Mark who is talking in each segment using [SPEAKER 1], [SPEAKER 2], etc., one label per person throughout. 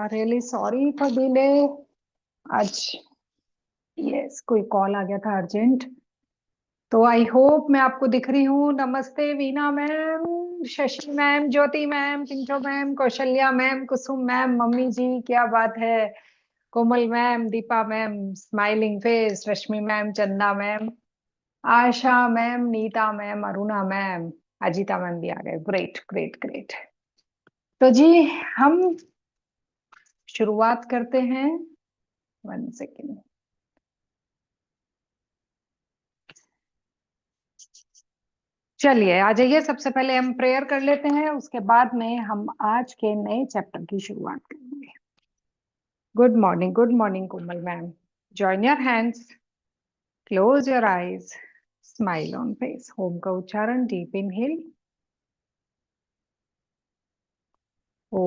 [SPEAKER 1] Really sorry for delay. आज yes कोई call आ गया था अर्जेंट। तो आई होप मैं आपको दिख रही हूँ। नमस्ते Veena ma'am, Shashi ma'am, Jyoti ma'am, Pinto ma'am, Kaushalya ma'am, Kusum ma'am, mummy जी क्या बात है, Komal ma'am, Deepa ma'am, smiling face, Rashmi ma'am, Chanda ma'am, Asha ma'am, Neeta ma'am, Aruna ma'am, Ajita ma'am भी आ गए। Great great great. तो जी हम शुरुआत करते हैं। 1 सेकेंड। चलिए आ जाइए, सबसे पहले हम प्रेयर कर लेते हैं, उसके बाद में हम आज के नए चैप्टर की शुरुआत करेंगे। Good morning Komal ma'am. Join your hands, close your eyes, smile on face. होम का उच्चारण, डीप इनहेल, ओ,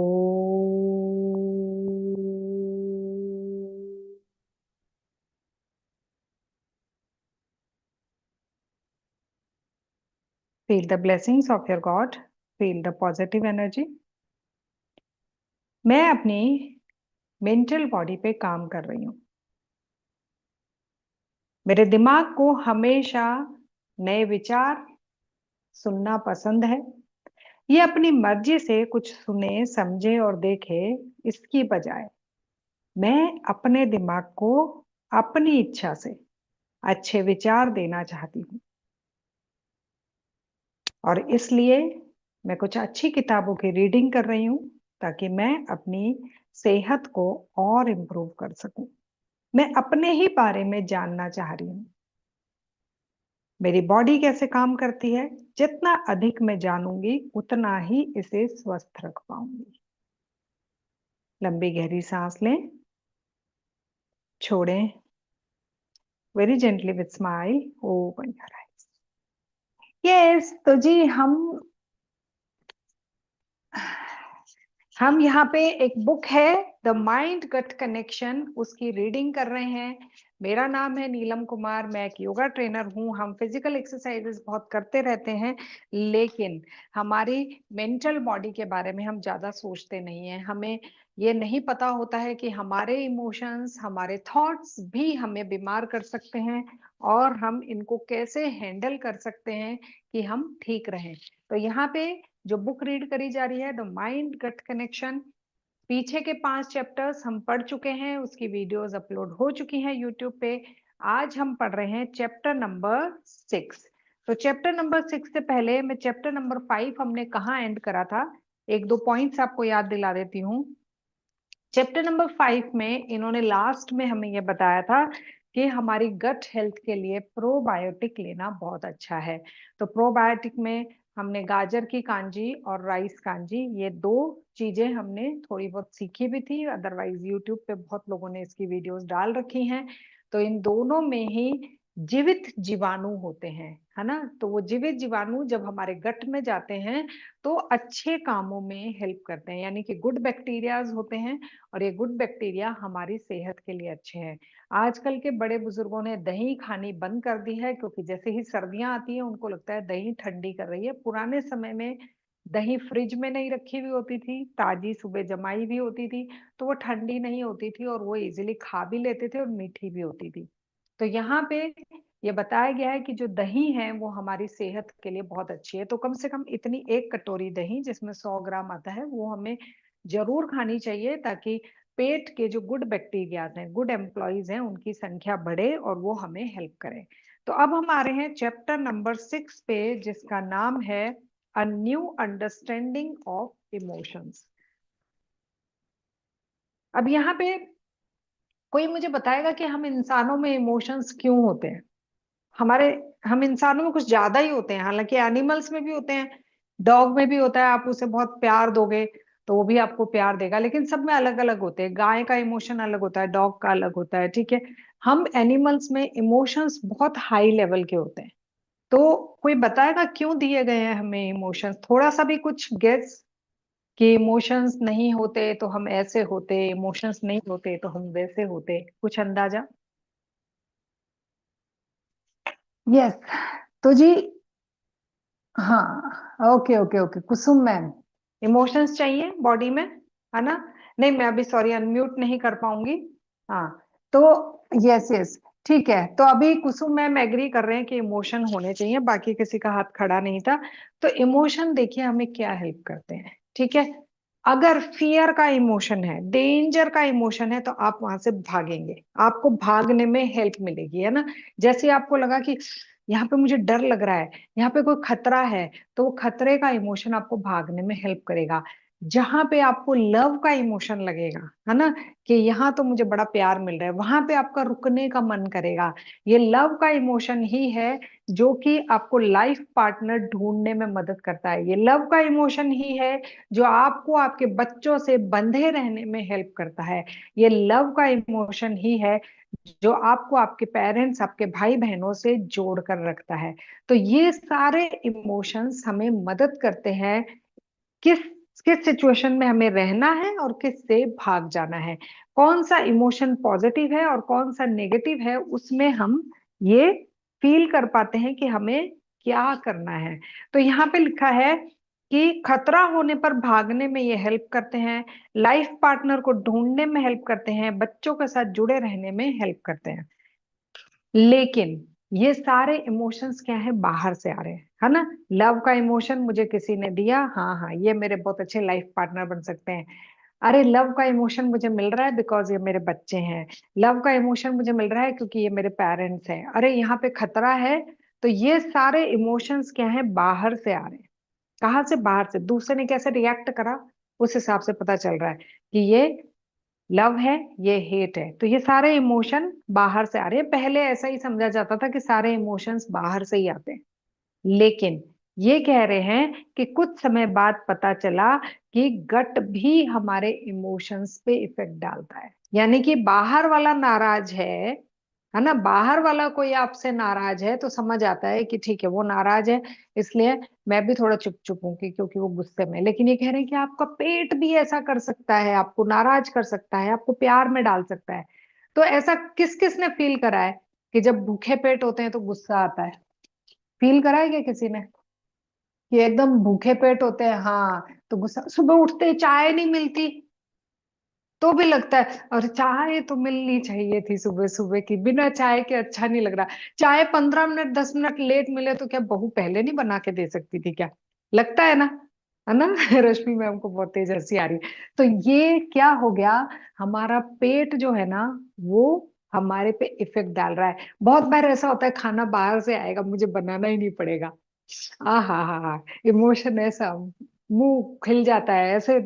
[SPEAKER 1] feel the blessings of your God, feel the positive energy। मैं अपनी मेंटल बॉडी पे काम कर रही हूँ। मेरे दिमाग को हमेशा नए विचार सुनना पसंद है। ये अपनी मर्जी से कुछ सुने, समझे और देखे, इसकी बजाय मैं अपने दिमाग को अपनी इच्छा से अच्छे विचार देना चाहती हूँ। और इसलिए मैं कुछ अच्छी किताबों की रीडिंग कर रही हूँ ताकि मैं अपनी सेहत को और इम्प्रूव कर सकूं। मैं अपने ही बारे में जानना चाह रही हूँ। मेरी बॉडी कैसे काम करती है, जितना अधिक मैं जानूंगी उतना ही इसे स्वस्थ रख पाऊंगी। लंबी गहरी सांस लें, छोड़ें, very gently with smile, open your eyes. Yes, तो जी हम यहाँ पे एक बुक है द माइंड गट कनेक्शन, उसकी रीडिंग कर रहे हैं। मेरा नाम है नीलम कुमार, मैं एक योगा ट्रेनर हूँ। हम फिजिकल एक्सरसाइजेस बहुत करते रहते हैं, लेकिन हमारी मेंटल बॉडी के बारे में हम ज्यादा सोचते नहीं हैं। हमें ये नहीं पता होता है कि हमारे इमोशंस, हमारे थॉट्स भी हमें बीमार कर सकते हैं और हम इनको कैसे हैंडल कर सकते हैं कि हम ठीक रहें। तो यहाँ पे जो बुक रीड करी जा रही है द माइंड गट कनेक्शन, पीछे के 5 चैप्टर्स हम पढ़ चुके हैं, उसकी वीडियोस अपलोड हो चुकी हैं यूट्यूब पे। आज हम पढ़ रहे हैं चैप्टर नंबर 6। तो चैप्टर नंबर 6 से पहले मैं चैप्टर नंबर 5 हमने कहाँ एंड करा था, एक दो पॉइंट्स आपको याद दिला देती हूँ। चैप्टर नंबर 5 में इन्होंने लास्ट में हमें यह बताया था कि हमारी गट हेल्थ के लिए प्रोबायोटिक लेना बहुत अच्छा है। तो प्रोबायोटिक में हमने गाजर की कांजी और राइस कांजी, ये दो चीजें हमने थोड़ी बहुत सीखी भी थी, अदरवाइज यूट्यूब पे बहुत लोगों ने इसकी वीडियोस डाल रखी हैं। तो इन दोनों में ही जीवित जीवाणु होते हैं, है ना। तो वो जीवित जीवाणु जब हमारे गट में जाते हैं तो अच्छे कामों में हेल्प करते हैं, यानी कि गुड बैक्टीरियाज होते हैं और ये गुड बैक्टीरिया हमारी सेहत के लिए अच्छे हैं। आजकल के बड़े बुजुर्गों ने दही खानी बंद कर दी है, क्योंकि जैसे ही सर्दियां आती है उनको लगता है दही ठंडी कर रही है। पुराने समय में दही फ्रिज में नहीं रखी हुई होती थी, ताजी सुबह जमाई भी होती थी, तो वो ठंडी नहीं होती थी और वो इजीली खा भी लेते थे और मीठी भी होती थी। तो यहाँ पे ये बताया गया है कि जो दही है वो हमारी सेहत के लिए बहुत अच्छी है। तो कम से कम इतनी एक कटोरी दही, जिसमें 100 ग्राम आता है, वो हमें जरूर खानी चाहिए, ताकि पेट के जो गुड बैक्टीरिया हैं, गुड एम्प्लॉइज हैं, उनकी संख्या बढ़े और वो हमें हेल्प करें। तो अब हम आ रहे हैं चैप्टर नंबर 6 पे, जिसका नाम है a new understanding of emotions. अब यहाँ पे कोई मुझे बताएगा कि हम इंसानों में इमोशंस क्यों होते हैं। हमारे हम इंसानों में कुछ ज्यादा ही होते हैं, हालांकि एनिमल्स में भी होते हैं, डॉग में भी होता है। आप उसे बहुत प्यार दोगे तो वो भी आपको प्यार देगा, लेकिन सब में अलग अलग होते हैं। गाय का इमोशन अलग होता है, डॉग का अलग होता है, ठीक है। हम एनिमल्स में इमोशंस बहुत हाई लेवल के होते हैं। तो कोई बताएगा क्यों दिए गए हैं हमें इमोशंस, थोड़ा सा भी कुछ गेस, कि इमोशंस नहीं होते तो हम ऐसे होते, इमोशंस नहीं होते तो हम वैसे होते, कुछ अंदाजा। यस, तो जी हाँ, ओके ओके ओके, कुसुम मैम, इमोशंस चाहिए बॉडी में, है ना। नहीं मैं अभी सॉरी अनम्यूट नहीं कर पाऊंगी। हाँ तो यस यस ठीक है। तो अभी कुसुम मैम एग्री कर रहे हैं कि इमोशन होने चाहिए, बाकी किसी का हाथ खड़ा नहीं था। तो इमोशन देखिए हमें क्या हेल्प करते हैं, ठीक है। अगर फियर का इमोशन है, डेंजर का इमोशन है, तो आप वहां से भागेंगे, आपको भागने में हेल्प मिलेगी, है ना। जैसे आपको लगा कि यहाँ पे मुझे डर लग रहा है, यहाँ पे कोई खतरा है, तो वो खतरे का इमोशन आपको भागने में हेल्प करेगा। जहां पे आपको लव का इमोशन लगेगा, है ना, कि यहाँ तो मुझे बड़ा प्यार मिल रहा है, वहां पे आपका रुकने का मन करेगा। ये लव का इमोशन ही है जो कि आपको लाइफ पार्टनर ढूंढने में मदद करता है। ये लव का इमोशन ही है जो आपको आपके बच्चों से बंधे रहने में हेल्प करता है। ये लव का इमोशन ही है जो आपको आपके पेरेंट्स, आपके भाई बहनों से जोड़ कर रखता है। तो ये सारे इमोशंस हमें मदद करते हैं किस किस सिचुएशन में हमें रहना है और किस से भाग जाना है, कौन सा इमोशन पॉजिटिव है और कौन सा नेगेटिव है, उसमें हम ये फील कर पाते हैं कि हमें क्या करना है। तो यहाँ पे लिखा है कि खतरा होने पर भागने में ये हेल्प करते हैं, लाइफ पार्टनर को ढूंढने में हेल्प करते हैं, बच्चों के साथ जुड़े रहने में हेल्प करते हैं। लेकिन ये सारे इमोशंस क्या है, बाहर से आ रहे हैं, है ना। लव का इमोशन मुझे किसी ने दिया, हाँ हाँ ये मेरे बहुत अच्छे लाइफ पार्टनर बन सकते हैं। अरे लव का इमोशन मुझे मिल रहा है बिकॉज ये मेरे बच्चे हैं। लव का इमोशन मुझे मिल रहा है क्योंकि ये मेरे पेरेंट्स हैं। अरे यहाँ पे खतरा है। तो ये सारे इमोशंस क्या है, बाहर से आ रहे हैं। कहाँ से, बाहर से। दूसरे ने कैसे रिएक्ट करा उस हिसाब से पता चल रहा है कि ये लव है, ये हेट है। तो ये सारे इमोशन बाहर से आ रहे हैं। पहले ऐसा ही समझा जाता था कि सारे इमोशंस बाहर से ही आते हैं, लेकिन ये कह रहे हैं कि कुछ समय बाद पता चला कि गट भी हमारे इमोशंस पे इफेक्ट डालता है। यानी कि बाहर वाला नाराज है ना, बाहर वाला कोई आपसे नाराज है तो समझ आता है कि ठीक है वो नाराज है, इसलिए मैं भी थोड़ा चुप चुप हूँ क्योंकि वो गुस्से में है। लेकिन ये कह रहे हैं कि आपका पेट भी ऐसा कर सकता है, आपको नाराज कर सकता है, आपको प्यार में डाल सकता है। तो ऐसा किस किस ने फील करा है कि जब भूखे पेट होते हैं तो गुस्सा आता है? फील करा है क्या किसी ने कि एकदम भूखे पेट होते हैं, हाँ, तो गुस्सा, सुबह उठते ही चाय नहीं मिलती तो भी लगता है और चाय तो मिलनी चाहिए थी सुबह सुबह की, बिना चाय के अच्छा नहीं लग रहा। चाय 15 मिनट 10 मिनट लेट मिले तो क्या बहू पहले नहीं बना के दे सकती थी क्या? लगता है ना रश्मि मैम को बहुत तेज हंसी आ रही है। तो ये क्या हो गया, हमारा पेट जो है ना वो हमारे पे इफेक्ट डाल रहा है। बहुत बार ऐसा होता है खाना बाहर से आएगा, मुझे बनाना ही नहीं पड़ेगा। आ हा, इमोशन ऐसा, मुंह खिल जाता है ऐसे,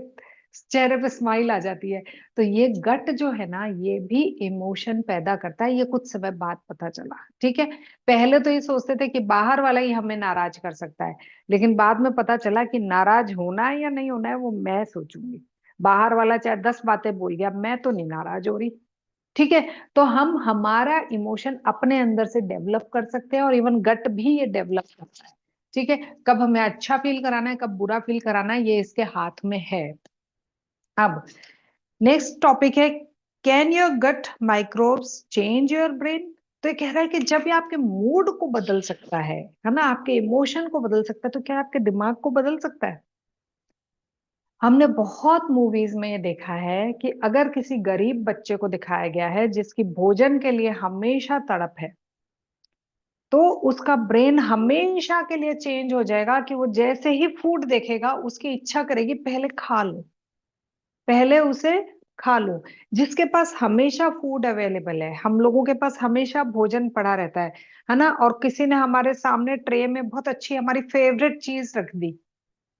[SPEAKER 1] चेहरे पे स्माइल आ जाती है। तो ये गट जो है ना ये भी इमोशन पैदा करता है, ये कुछ समय बाद पता चला, ठीक है। पहले तो ये सोचते थे कि बाहर वाला ही हमें नाराज कर सकता है, लेकिन बाद में पता चला कि नाराज होना है या नहीं होना है वो मैं सोचूंगी। बाहर वाला चाहे 10 बातें बोल गया, मैं तो नहीं नाराज हो रही, ठीक है। तो हम हमारा इमोशन अपने अंदर से डेवलप कर सकते हैं और इवन गट भी ये डेवलप करता है, ठीक है। कब हमें अच्छा फील कराना है, कब बुरा फील कराना है, ये इसके हाथ में है। अब नेक्स्ट टॉपिक है, can your gut microbes change your brain? तो ये कह रहा है कि जब ये आपके मूड को बदल सकता है ना, आपके इमोशन को बदल सकता है, तो क्या आपके दिमाग को बदल सकता है? हमने बहुत मूवीज में ये देखा है कि अगर किसी गरीब बच्चे को दिखाया गया है जिसकी भोजन के लिए हमेशा तड़प है, तो उसका ब्रेन हमेशा के लिए चेंज हो जाएगा कि वो जैसे ही फूड देखेगा उसकी इच्छा करेगी पहले खा लो, पहले उसे खा लो। जिसके पास हमेशा फूड अवेलेबल है, हम लोगों के पास हमेशा भोजन पड़ा रहता है ना, और किसी ने हमारे सामने ट्रे में बहुत अच्छी हमारी फेवरेट चीज रख दी,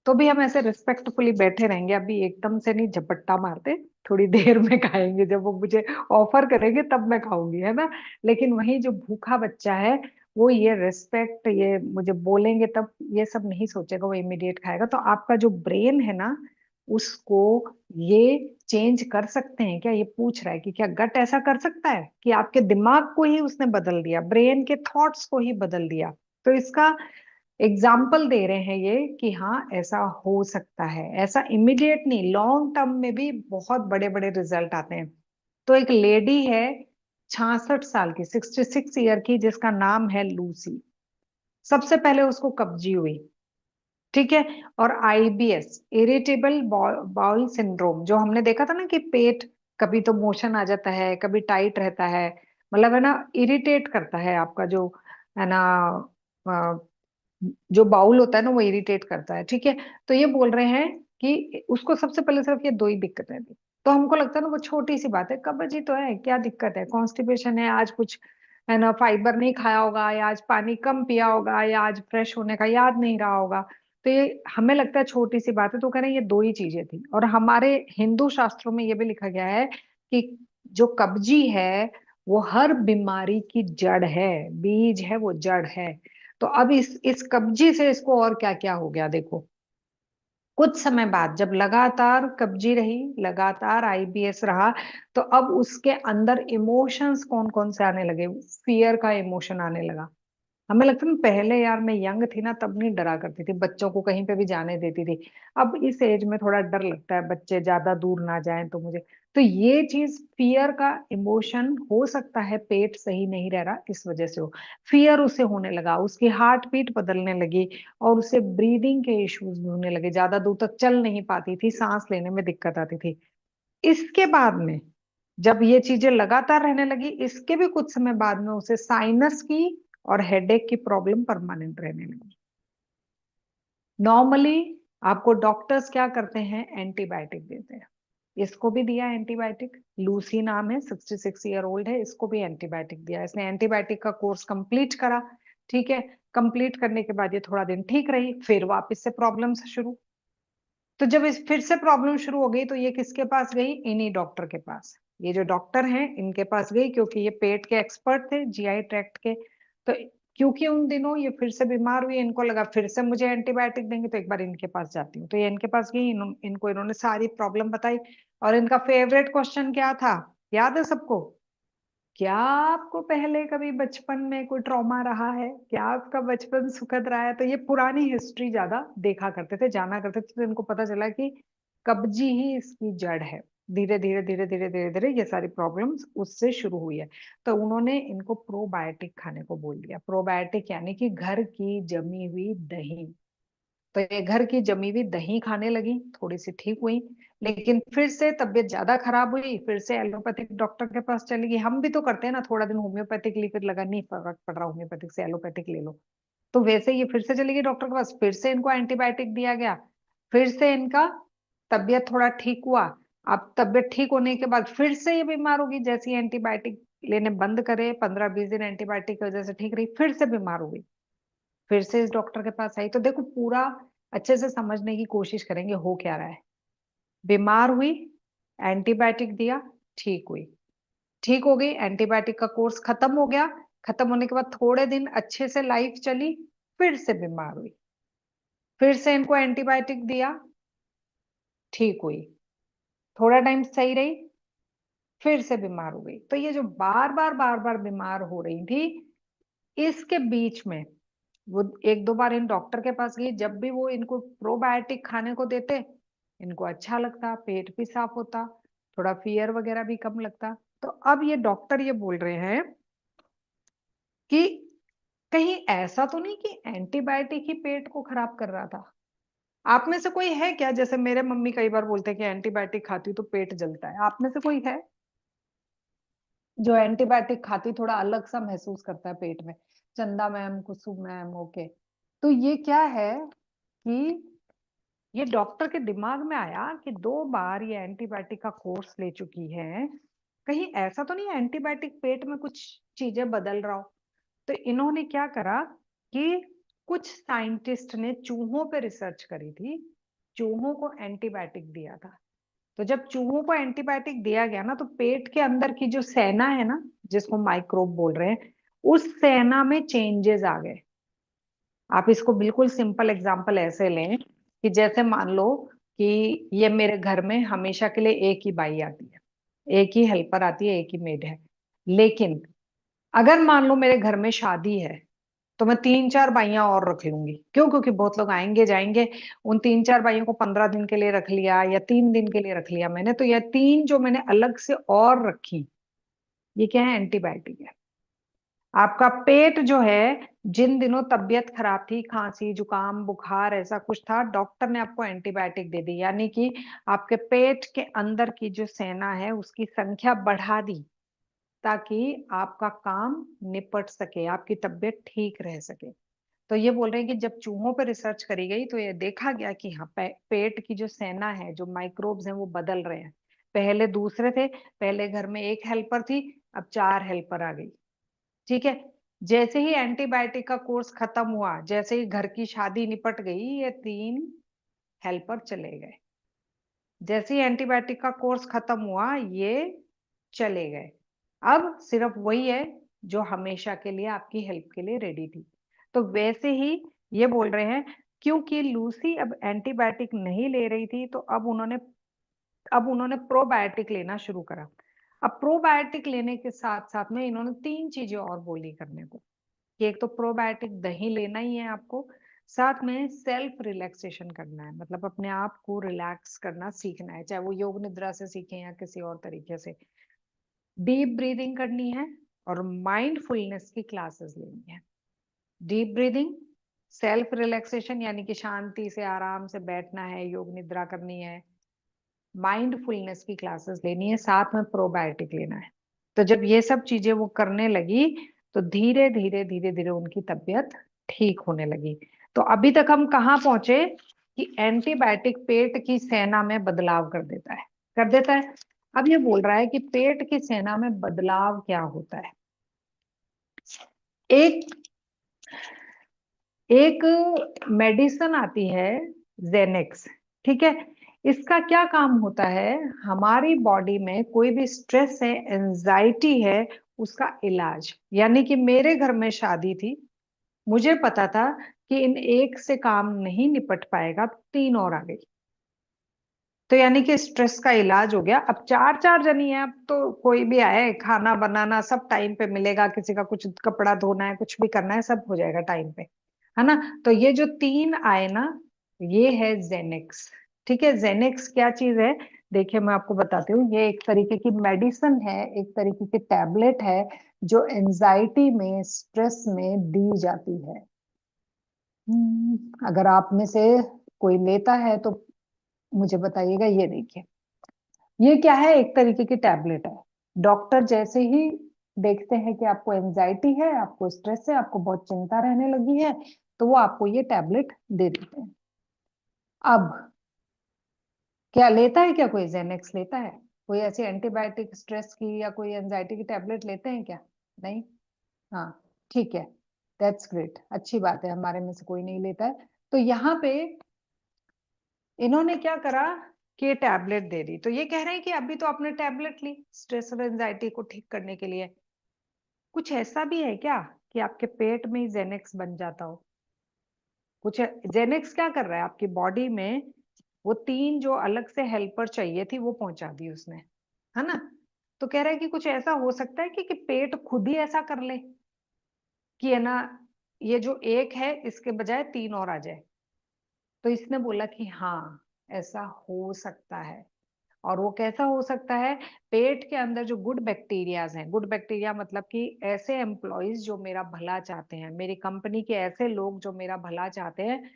[SPEAKER 1] तो भी हम ऐसे रिस्पेक्टफुली बैठे रहेंगे, अभी एकदम से नहीं झपट्टा मारते, थोड़ी देर में खाएंगे, जब वो मुझे ऑफर करेंगे तब मैं खाऊंगी, है ना। लेकिन वही जो भूखा बच्चा है वो ये रिस्पेक्ट, ये मुझे बोलेंगे तब ये सब नहीं सोचेगा, वो इमीडिएट खाएगा। तो आपका जो ब्रेन है ना उसको ये चेंज कर सकते हैं क्या, ये पूछ रहा है कि क्या गट ऐसा कर सकता है कि आपके दिमाग को ही उसने बदल दिया, ब्रेन के थॉट्स को ही बदल दिया। तो इसका एग्जाम्पल दे रहे हैं ये कि हाँ ऐसा हो सकता है, ऐसा इमीडिएट नहीं, लॉन्ग टर्म में भी बहुत बड़े बड़े रिजल्ट आते हैं। तो एक लेडी है 66 साल की, 66 ईयर की, जिसका नाम है लूसी। सबसे पहले उसको कब्जी हुई, ठीक है। और आईबीएस, इरिटेबल बाउल सिंड्रोम, जो हमने देखा था ना कि पेट कभी तो मोशन आ जाता है, कभी टाइट रहता है, मतलब है ना, इरिटेट करता है आपका जो, है ना, जो बाउल होता है ना वो इरिटेट करता है। ठीक है। तो ये बोल रहे हैं कि उसको सबसे पहले सिर्फ ये दो ही दिक्कतें थी। तो हमको लगता है ना वो छोटी सी बात है, कब्ज ही तो है, क्या दिक्कत है, कॉन्स्टिपेशन है, आज कुछ है ना फाइबर नहीं खाया होगा, या आज पानी कम पिया होगा, या आज फ्रेश होने का याद नहीं रहा होगा। तो ये हमें लगता है छोटी सी बात है, तो कह रहे हैं ये दो ही चीजें थी। और हमारे हिंदू शास्त्रों में ये भी लिखा गया है कि जो कब्जी है वो हर बीमारी की जड़ है, बीज है, वो जड़ है। तो अब इस कब्जी से इसको और क्या क्या हो गया देखो। कुछ समय बाद जब लगातार कब्जी रही, लगातार आईबीएस रहा, तो अब उसके अंदर इमोशंस कौन कौन से आने लगे, फियर का इमोशन आने लगा। हमें लगता है ना, पहले यार मैं यंग थी ना तब नहीं डरा करती थी, बच्चों को कहीं पे भी जाने देती थी। अब इस एज में थोड़ा डर लगता है, बच्चे ज्यादा दूर ना जाएं तो मुझे। तो ये चीज फियर का इमोशन हो सकता है, पेट सही नहीं रह रहा इस वजह से हो। फियर उसे होने लगा, उसकी हार्ट बीट बदलने लगी, और उसे ब्रीदिंग के इश्यूज भी होने लगे, ज्यादा दूर तक चल नहीं पाती थी, सांस लेने में दिक्कत आती थी। इसके बाद में जब ये चीजें लगातार रहने लगी, इसके भी कुछ समय बाद में उसे साइनस की और हेडेक की प्रॉब्लम परमानेंट रहने लगी। नॉर्मली आपको डॉक्टर्स क्या करते हैं, एंटीबायोटिक देते हैं। इसको भी दिया एंटीबायोटिक, लूसी नाम है, 66 ईयर ओल्ड है, इसको भी एंटीबायोटिक दिया। इसने एंटीबायोटिक का कोर्स कंप्लीट करा। ठीक है। कंप्लीट करने के बाद ये थोड़ा दिन ठीक रही, फिर वापस से प्रॉब्लम्स शुरू। तो जब इस फिर से प्रॉब्लम शुरू हो गई तो ये किसके पास गई, इन्हीं डॉक्टर के पास। ये जो डॉक्टर हैं इनके पास गई, क्योंकि ये पेट के एक्सपर्ट थे, जीआई ट्रैक्ट के। तो क्योंकि उन दिनों ये फिर से बीमार हुई, इनको लगा फिर से मुझे एंटीबायोटिक देंगे, तो एक बार इनके पास जाती हूँ। तो ये इनके पास गई, इनको इन्होंने सारी प्रॉब्लम बताई। और इनका फेवरेट क्वेश्चन क्या था, याद है सबको? क्या आपको पहले कभी बचपन में कोई ट्रॉमा रहा है, क्या आपका बचपन सुखद रहा है? तो ये पुरानी हिस्ट्री ज्यादा देखा करते थे, जाना करते थे, तो इनको पता चला कि कब्जी ही इसकी जड़ है। धीरे धीरे धीरे धीरे धीरे धीरे ये सारी प्रॉब्लम्स उससे शुरू हुई है। तो उन्होंने इनको प्रोबायोटिक खाने को बोल दिया। प्रोबायोटिक यानी कि घर की जमी हुई दही। तो ये घर की जमी हुई दही खाने लगी, थोड़ी सी ठीक हुई। लेकिन फिर से तबीयत ज्यादा खराब हुई, फिर से एलोपैथिक डॉक्टर के पास चली गई। हम भी तो करते हैं ना, थोड़ा दिन होम्योपैथिक ली, फिर लगा नहीं फर्क पड़ रहा होम्योपैथिक से, एलोपैथिक ले लो। तो वैसे ये फिर से चली गई डॉक्टर के पास, फिर से इनको एंटीबायोटिक दिया गया। फिर से इनका तबीयत थोड़ा ठीक हुआ। अब तबीयत ठीक होने के बाद फिर से ये बीमार होगी, जैसी एंटीबायोटिक लेने बंद करे, 15-20 दिन एंटीबायोटिक की वजह से ठीक रही, फिर से बीमार हो गई। फिर से इस डॉक्टर के पास आई। तो देखो पूरा अच्छे से समझने की कोशिश करेंगे हो क्या रहा है। बीमार हुई, एंटीबायोटिक दिया, ठीक हुई, ठीक हो गई, एंटीबायोटिक का कोर्स खत्म हो गया। खत्म होने के बाद थोड़े दिन अच्छे से लाइफ चली, फिर से बीमार हुई, फिर से इनको एंटीबायोटिक दिया, ठीक हुई, थोड़ा टाइम सही रही, फिर से बीमार हो गई। तो ये जो बार बार बीमार हो रही थी, इसके बीच में वो एक दो बार इन डॉक्टर के पास गई, जब भी वो इनको प्रोबायोटिक खाने को देते, इनको अच्छा लगता, पेट भी साफ होता, थोड़ा फियर वगैरह भी कम लगता। तो अब ये डॉक्टर ये बोल रहे हैं कि कहीं ऐसा तो नहीं कि एंटीबायोटिक ही पेट को खराब कर रहा था। आप में से कोई है क्या, जैसे मेरे मम्मी कई बार बोलते हैं कि एंटीबायोटिक खाती हूँ तो पेट जलता है, आप में से कोई है जो एंटीबायोटिक खाती थोड़ा अलग सा महसूस करता है पेट में? चंदा मैम, कुसुम मैम, ओके। तो ये क्या है कि ये डॉक्टर के दिमाग में आया कि 2 बार ये एंटीबायोटिक का कोर्स ले चुकी है, कहीं ऐसा तो नहीं एंटीबायोटिक पेट में कुछ चीजें बदल रहा हो। तो इन्होंने क्या करा कि कुछ साइंटिस्ट ने चूहों पे रिसर्च करी थी, चूहों को एंटीबायोटिक दिया था। तो जब चूहों को एंटीबायोटिक दिया गया ना, तो पेट के अंदर की जो सेना है ना, जिसको माइक्रोब बोल रहे हैं, उस सेना में चेंजेस आ गए। आप इसको बिल्कुल सिंपल एग्जांपल ऐसे लें कि जैसे मान लो कि ये मेरे घर में हमेशा के लिए एक ही बाई आती है, एक ही हेल्पर आती है, एक ही मेड है। लेकिन अगर मान लो मेरे घर में शादी है, तो मैं 3-4 बाइयां और रख लूंगी। क्यों? क्योंकि बहुत लोग आएंगे जाएंगे। उन 3-4 बाइयों को 15 दिन के लिए रख लिया, या 3 दिन के लिए रख लिया मैंने, तो यह 3 जो मैंने अलग से और रखी, ये क्या है, एंटीबायोटिक है। आपका पेट जो है, जिन दिनों तबीयत खराब थी, खांसी जुकाम बुखार ऐसा कुछ था, डॉक्टर ने आपको एंटीबायोटिक दे दी, यानी कि आपके पेट के अंदर की जो सेना है उसकी संख्या बढ़ा दी, ताकि आपका काम निपट सके, आपकी तबीयत ठीक रह सके। तो ये बोल रहे हैं कि जब चूहों पर रिसर्च करी गई तो ये देखा गया कि हाँ, पेट की जो सेना है, जो माइक्रोब्स हैं वो बदल रहे हैं। पहले दूसरे थे, पहले घर में एक हेल्पर थी, अब 4 हेल्पर आ गई। ठीक है। जैसे ही एंटीबायोटिक का कोर्स खत्म हुआ, जैसे ही घर की शादी निपट गई, ये 3 हेल्पर चले गए। जैसे ही एंटीबायोटिक का कोर्स खत्म हुआ, ये चले गए। अब सिर्फ वही है जो हमेशा के लिए आपकी हेल्प के लिए रेडी थी। तो वैसे ही ये बोल रहे हैं, क्योंकि लूसी अब एंटीबायोटिक नहीं ले रही थी, तो अब उन्होंने प्रोबायोटिक लेना शुरू करा। अब प्रोबायोटिक लेने के साथ साथ में इन्होंने 3 चीजें और बोली करने को, कि एक तो प्रोबायोटिक दही लेना ही है आपको, साथ में सेल्फ रिलैक्सेशन करना है, मतलब अपने आप को रिलैक्स करना सीखना है, चाहे वो योग निद्रा से सीखें या किसी और तरीके से। डीप ब्रीदिंग करनी है और माइंडफुलनेस की क्लासेस लेनी है। डीप ब्रीदिंग, सेल्फ रिलैक्सेशन यानी कि शांति से आराम से बैठना है, योग निद्रा करनी है, माइंडफुलनेस की क्लासेस लेनी है, साथ में प्रोबायोटिक लेना है। तो जब ये सब चीजें वो करने लगी, तो धीरे धीरे धीरे धीरे उनकी तबीयत ठीक होने लगी। तो अभी तक हम कहाँ पहुंचे कि एंटीबायोटिक पेट की सेना में बदलाव कर देता है, कर देता है। अब ये बोल रहा है कि पेट की सेना में बदलाव क्या होता है। एक एक मेडिसिन आती है, जेनेक्स। ठीक है। इसका क्या काम होता है, हमारी बॉडी में कोई भी स्ट्रेस है, एंजाइटी है, उसका इलाज। यानी कि मेरे घर में शादी थी, मुझे पता था कि इन एक से काम नहीं निपट पाएगा, 3 और आ गई। तो यानी कि स्ट्रेस का इलाज हो गया। अब 4 4 जनी है, अब तो कोई भी आए, खाना बनाना सब टाइम पे मिलेगा, किसी का कुछ कपड़ा धोना है, कुछ भी करना है, सब हो जाएगा टाइम पे, है ना। तो ये जो 3 आए ना, ये है जेनेक्स। ठीक है। जेनेक्स क्या चीज है, देखिए मैं आपको बताती हूँ। ये एक तरीके की मेडिसिन है, एक तरीके की टैबलेट है, जो एंजाइटी में, स्ट्रेस में दी जाती है। अगर आप में से कोई लेता है तो मुझे बताइएगा। ये देखिए, ये क्या है, एक तरीके की टैबलेट है। डॉक्टर जैसे ही देखते हैं कि आपको एंजाइटी है, आपको स्ट्रेस है, आपको बहुत चिंता रहने लगी है, तो वो आपको ये टैबलेट दे देते हैं। अब क्या लेता है, क्या कोई जेनेक्स लेता है, कोई ऐसी एंटीबायोटिक स्ट्रेस की या कोई एंजाइटी की टैबलेट लेते हैं क्या? नहीं। हाँ, ठीक है, दैट्स ग्रेट, अच्छी बात है, हमारे में से कोई नहीं लेता है। तो यहाँ पे इन्होंने क्या करा कि टैबलेट दे दी। तो ये कह रहे हैं कि अभी तो आपने टैबलेट ली स्ट्रेस और एंजाइटी को ठीक करने के लिए, कुछ ऐसा भी है क्या कि आपके पेट में ही जेनेक्स बन जाता हो? कुछ जेनेक्स क्या कर रहा है आपकी बॉडी में, वो 3 जो अलग से हेल्पर चाहिए थी वो पहुंचा दी उसने, है ना। तो कह रहा है कि कुछ ऐसा हो सकता है कि पेट खुद ही ऐसा कर ले कि है ना, ये जो एक है इसके बजाय 3 और आ जाए। तो इसने बोला कि हाँ, ऐसा हो सकता है। और वो कैसा हो सकता है, पेट के अंदर जो गुड बैक्टीरियाज हैं, गुड बैक्टीरिया मतलब कि ऐसे एम्प्लॉयज जो मेरा भला चाहते हैं, मेरी कंपनी के ऐसे लोग जो मेरा भला चाहते हैं,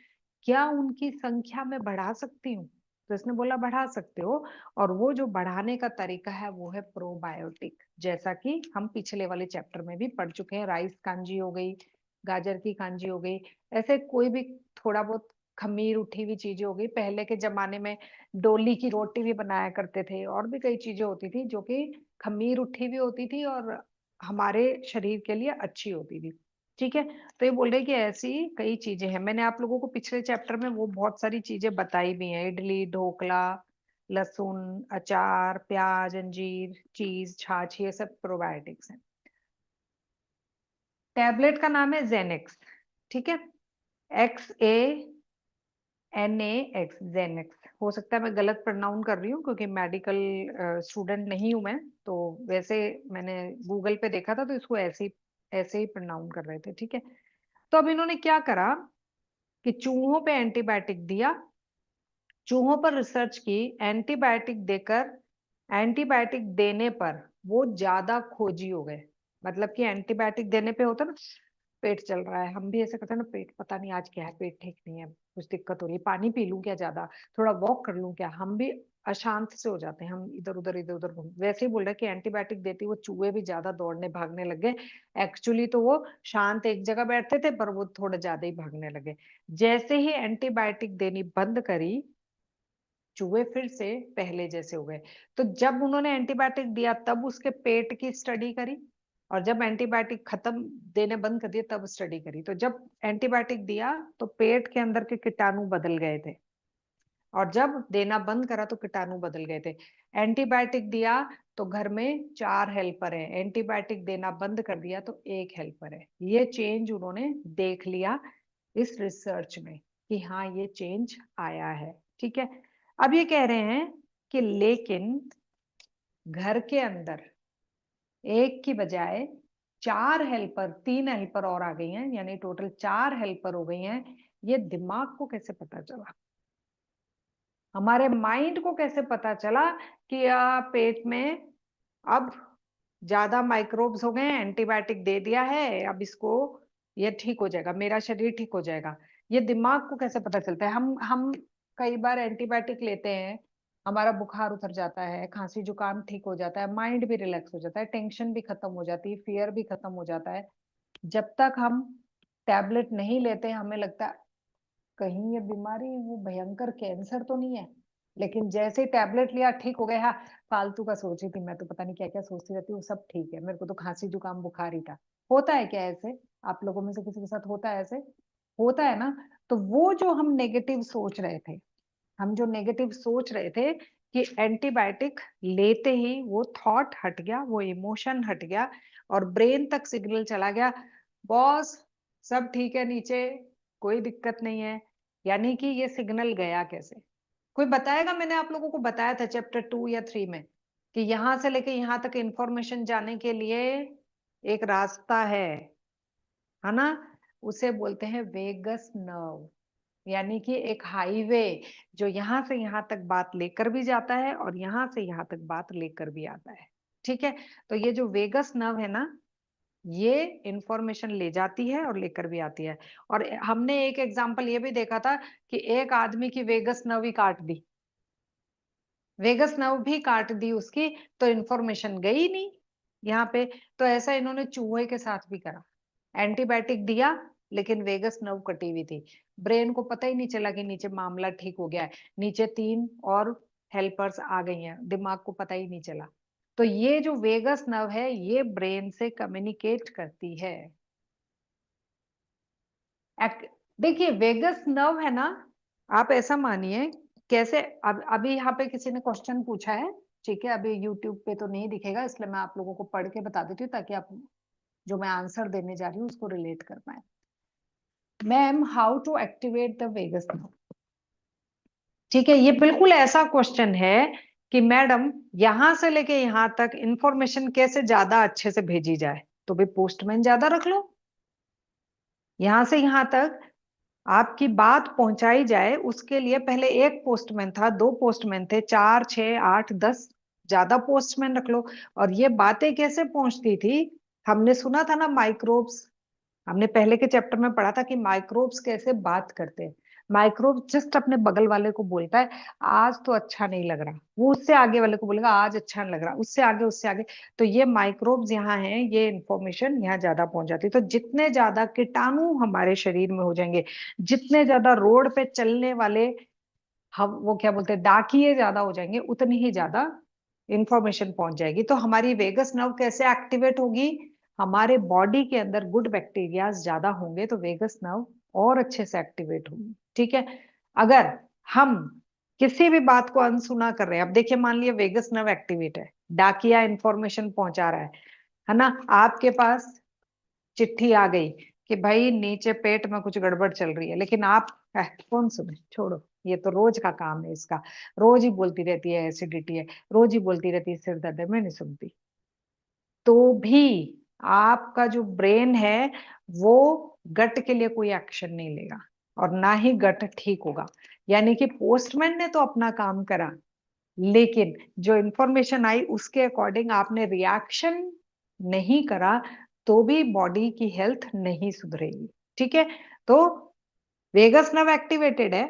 [SPEAKER 1] क्या उनकी संख्या में बढ़ा सकती हूँ? तो इसने बोला बढ़ा सकते हो। और वो जो बढ़ाने का तरीका है वो है प्रोबायोटिक, जैसा कि हम पिछले वाले चैप्टर में भी पढ़ चुके हैं। राइस कांजी हो गई, गाजर की कांजी हो गई, ऐसे कोई भी थोड़ा बहुत खमीर उठी हुई चीजें हो गई। पहले के जमाने में डोली की रोटी भी बनाया करते थे, और भी कई चीजें होती थी जो कि खमीर उठी हुई होती थी और हमारे शरीर के लिए अच्छी होती थी। ठीक है। तो ये बोल रहे कि ऐसी कई चीजें हैं, मैंने आप लोगों को पिछले चैप्टर में वो बहुत सारी चीजें बताई भी हैं, इडली ढोकला, लहसुन, अचार, प्याज, अंजीर, चीज, छाछ, ये सब प्रोबायोटिक्स हैं। टैबलेट का नाम है जेनेक्स। ठीक है। XANAX, Xanax. हो सकता है मैं गलत प्रोनाउंस कर रही हूँ, क्योंकि मेडिकल स्टूडेंट नहीं हूं मैं, तो वैसे मैंने गूगल पे देखा था तो इसको ऐसे ही प्रोनाउंस कर रहे थे। ठीक है। तो अब इन्होंने क्या करा कि चूहों पे एंटीबायोटिक दिया, चूहों पर रिसर्च की, एंटीबायोटिक देकर, एंटीबायोटिक देने पर वो ज्यादा खोजी हो गए। मतलब कि एंटीबायोटिक देने पे होता ना पेट चल रहा है, हम भी ऐसे करते हैं ना, पेट पता नहीं आज क्या है, पेट ठीक नहीं है, कुछ दिक्कत हो रही है, पानी पी लूं क्या ज्यादा, थोड़ा वॉक कर लूं क्या, हम भी अशांत से हो जाते हैं, हम इधर उधर घूम। वैसे ही बोल रहे हैं कि एंटीबायोटिक देती वो चूहे भी ज्यादा दौड़ने भागने लगे। एक्चुअली तो वो शांत एक जगह बैठते थे, पर वो थोड़ा ज्यादा ही भागने लगे। जैसे ही एंटीबायोटिक देनी बंद करी, चूहे फिर से पहले जैसे हो गए। तो जब उन्होंने एंटीबायोटिक दिया तब उसके पेट की स्टडी करी, और जब एंटीबायोटिक खत्म देने बंद कर दिए तब स्टडी करी। तो जब एंटीबायोटिक दिया तो पेट के अंदर के कीटाणु बदल गए थे, और जब देना बंद करा तो कीटाणु बदल गए थे। एंटीबायोटिक दिया तो घर में 4 हेल्पर है, एंटीबायोटिक देना बंद कर दिया तो 1 हेल्पर है। ये चेंज उन्होंने देख लिया इस रिसर्च में कि हाँ ये चेंज आया है। ठीक है, अब ये कह रहे हैं कि लेकिन घर के अंदर 1 की बजाय 4 हेल्पर, 3 हेल्पर और आ गई हैं, यानी टोटल 4 हेल्पर हो गई हैं। ये दिमाग को कैसे पता चला, हमारे माइंड को कैसे पता चला कि पेट में अब ज्यादा माइक्रोब्स हो गए हैं, एंटीबायोटिक दे दिया है, अब इसको ये ठीक हो जाएगा, मेरा शरीर ठीक हो जाएगा। ये दिमाग को कैसे पता चलता है? हम कई बार एंटीबायोटिक लेते हैं, हमारा बुखार उतर जाता है, खांसी जुकाम ठीक हो जाता है, माइंड भी रिलैक्स हो जाता है, टेंशन भी खत्म हो जाती है, फियर भी खत्म हो जाता है। जब तक हम टैबलेट नहीं लेते हमें लगता है कहीं ये बीमारी वो भयंकर कैंसर तो नहीं है, लेकिन जैसे ही टैबलेट लिया ठीक हो गया। हाँ, फालतू का सोच रही थी मैं, तो पता नहीं क्या क्या सोचती रहती हूँ, सब ठीक है, मेरे को तो खांसी जुकाम बुखार ही था। होता है क्या ऐसे? आप लोगों में से किसी के साथ होता है ऐसे? होता है ना। तो वो जो हम नेगेटिव सोच रहे थे, हम जो नेगेटिव सोच रहे थे कि एंटीबायोटिक लेते ही वो थॉट हट गया, वो इमोशन हट गया, और ब्रेन तक सिग्नल चला गया, बॉस सब ठीक है नीचे, कोई दिक्कत नहीं है। यानी कि ये सिग्नल गया कैसे? कोई बताएगा? मैंने आप लोगों को बताया था चैप्टर 2 या 3 में कि यहां से लेके यहां तक इंफॉर्मेशन जाने के लिए एक रास्ता है ना? उसे बोलते हैं वेगस नर्व, यानी कि एक हाईवे जो यहां से यहां तक बात लेकर भी जाता है और यहां से यहां तक बात लेकर भी आता है। ठीक है, तो ये जो वेगस नर्व है ना, ये इंफॉर्मेशन ले जाती है और लेकर भी आती है। और हमने एक एग्जांपल ये भी देखा था कि एक आदमी की वेगस नर्व ही काट दी, वेगस नर्व भी काट दी उसकी, तो इंफॉर्मेशन गई नहीं यहाँ पे। तो ऐसा इन्होंने चूहे के साथ भी करा, एंटीबायोटिक दिया लेकिन वेगस नर्व कटी हुई थी, ब्रेन को पता ही नहीं चला कि नीचे मामला ठीक हो गया है, नीचे 3 और हेल्पर्स आ गई हैं, दिमाग को पता ही नहीं चला। तो ये जो वेगस नर्व है ये ब्रेन से कम्युनिकेट करती है। देखिए वेगस नर्व है ना, आप ऐसा मानिए, कैसे अब अभी यहाँ पे किसी ने क्वेश्चन पूछा है, ठीक है, अभी यूट्यूब पे तो नहीं दिखेगा इसलिए मैं आप लोगों को पढ़ के बता देती हूँ ताकि आप जो मैं आंसर देने जा रही हूँ उसको रिलेट कर पाए। Ma'am, how to activate the vagus nerve? ठीक है, ये बिल्कुल ऐसा क्वेश्चन है कि मैडम यहां से लेके यहां तक इंफॉर्मेशन कैसे ज्यादा अच्छे से भेजी जाए, तो भी पोस्टमैन ज्यादा रख लो, यहां से यहां तक आपकी बात पहुंचाई जाए उसके लिए पहले एक पोस्टमैन था, 2 पोस्टमैन थे, 4 6 8 10, ज्यादा पोस्टमैन रख लो। और ये बातें कैसे पहुंचती थी? हमने सुना था ना माइक्रोब्स, हमने पहले के चैप्टर में पढ़ा था कि माइक्रोब्स कैसे बात करते हैं। माइक्रोब जस्ट अपने बगल वाले को बोलता है आज तो अच्छा नहीं लग रहा, वो उससे आगे वाले को बोलेगा आज अच्छा नहीं लग रहा, उससे आगे उससे आगे। तो ये माइक्रोब्स यहाँ हैं, ये इंफॉर्मेशन यहाँ ज्यादा पहुंच जाती है। तो जितने ज्यादा कीटाणु हमारे शरीर में हो जाएंगे, जितने ज्यादा रोड पे चलने वाले हम वो क्या बोलते हैं डाकिये ज्यादा हो जाएंगे, उतनी ही ज्यादा इंफॉर्मेशन पहुंच जाएगी। तो हमारी वेगस नर्व कैसे एक्टिवेट होगी? हमारे बॉडी के अंदर गुड बैक्टीरिया ज्यादा होंगे तो वेगस नर्व और अच्छे से एक्टिवेट होगी। ठीक है, अगर हम किसी भी बात को अनसुना कर रहे हैं, अब देखिए मान लिया वेगस नर्व एक्टिवेट है, डाकिया इंफॉर्मेशन पहुंचा रहा है ना, आपके पास चिट्ठी आ गई कि भाई नीचे पेट में कुछ गड़बड़ चल रही है, लेकिन आप कौन सुने, छोड़ो, ये तो रोज का काम है इसका, रोज ही बोलती रहती है एसिडिटी है, रोज ही बोलती रहती है सिर दर्द है, मैं नहीं सुनती। तो भी आपका जो ब्रेन है वो गट के लिए कोई एक्शन नहीं लेगा और ना ही गट ठीक होगा। यानी कि पोस्टमैन ने तो अपना काम करा, लेकिन जो इंफॉर्मेशन आई उसके अकॉर्डिंग आपने रिएक्शन नहीं करा तो भी बॉडी की हेल्थ नहीं सुधरेगी। ठीक है, तो वेगस नर्व एक्टिवेटेड है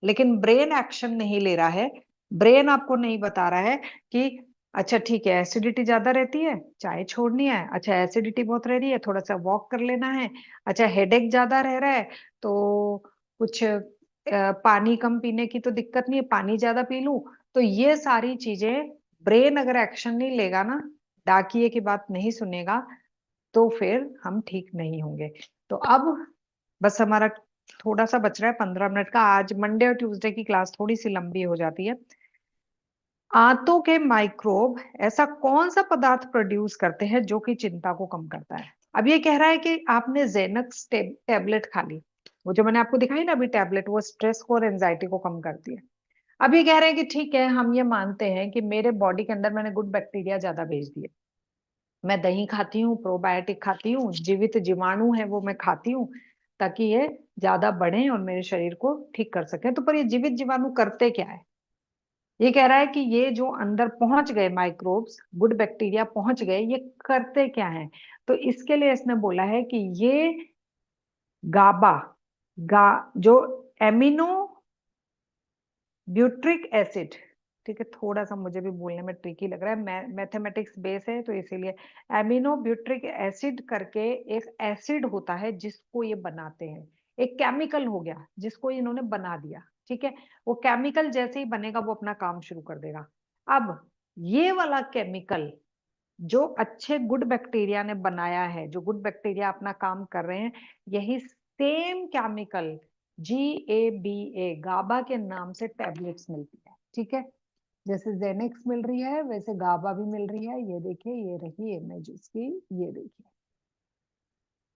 [SPEAKER 1] लेकिन ब्रेन एक्शन नहीं ले रहा है। ब्रेन आपको नहीं बता रहा है कि अच्छा ठीक है एसिडिटी ज्यादा रहती है, चाय छोड़नी है, अच्छा एसिडिटी बहुत रह रही है, थोड़ा सा वॉक कर लेना है, अच्छा हेडेक ज्यादा रह रहा है तो कुछ पानी कम पीने की तो दिक्कत नहीं है, पानी ज्यादा पी लूं। तो ये सारी चीजें ब्रेन अगर एक्शन नहीं लेगा ना, डाकिए की बात नहीं सुनेगा, तो फिर हम ठीक नहीं होंगे। तो अब बस हमारा थोड़ा सा बच रहा है 15 मिनट का। आज मंडे और ट्यूसडे की क्लास थोड़ी सी लंबी हो जाती है। आंतों के माइक्रोब ऐसा कौन सा पदार्थ प्रोड्यूस करते हैं जो कि चिंता को कम करता है? अब ये कह रहा है कि आपने जेनक्स टैबलेट खा ली, वो जो मैंने आपको दिखाई ना अभी टैबलेट, वो स्ट्रेस को और एंजाइटी को कम करती है। अब ये कह रहे हैं कि ठीक है हम ये मानते हैं कि मेरे बॉडी के अंदर मैंने गुड बैक्टीरिया ज्यादा भेज दिए, मैं दही खाती हूँ, प्रोबायोटिक खाती हूँ, जीवित जीवाणु है वो मैं खाती हूँ ताकि ये ज्यादा बढ़े और मेरे शरीर को ठीक कर सके। तो पर ये जीवित जीवाणु करते क्या है? ये कह रहा है कि ये जो अंदर पहुंच गए माइक्रोब्स, गुड बैक्टीरिया पहुंच गए, ये करते क्या है? तो इसके लिए इसने बोला है कि ये गाबा गा जो एमिनो ब्यूट्रिक एसिड, ठीक है थोड़ा सा मुझे भी बोलने में ट्रिकी लग रहा है, मैथमेटिक्स बेस है तो इसीलिए एमिनो ब्यूट्रिक एसिड करके एक एसिड होता है जिसको ये बनाते हैं। एक केमिकल हो गया जिसको इन्होंने बना दिया। ठीक है, वो केमिकल जैसे ही बनेगा वो अपना काम शुरू कर देगा। अब ये वाला केमिकल जो अच्छे गुड बैक्टीरिया ने बनाया है, जो गुड बैक्टीरिया अपना काम कर रहे हैं, यही सेम केमिकल GABA गाबा के नाम से टैबलेट्स मिलती है। ठीक है, जैसे जेनेक्स मिल रही है वैसे गाबा भी मिल रही है। ये देखिए, ये रही इमेज इसकी, ये देखिए,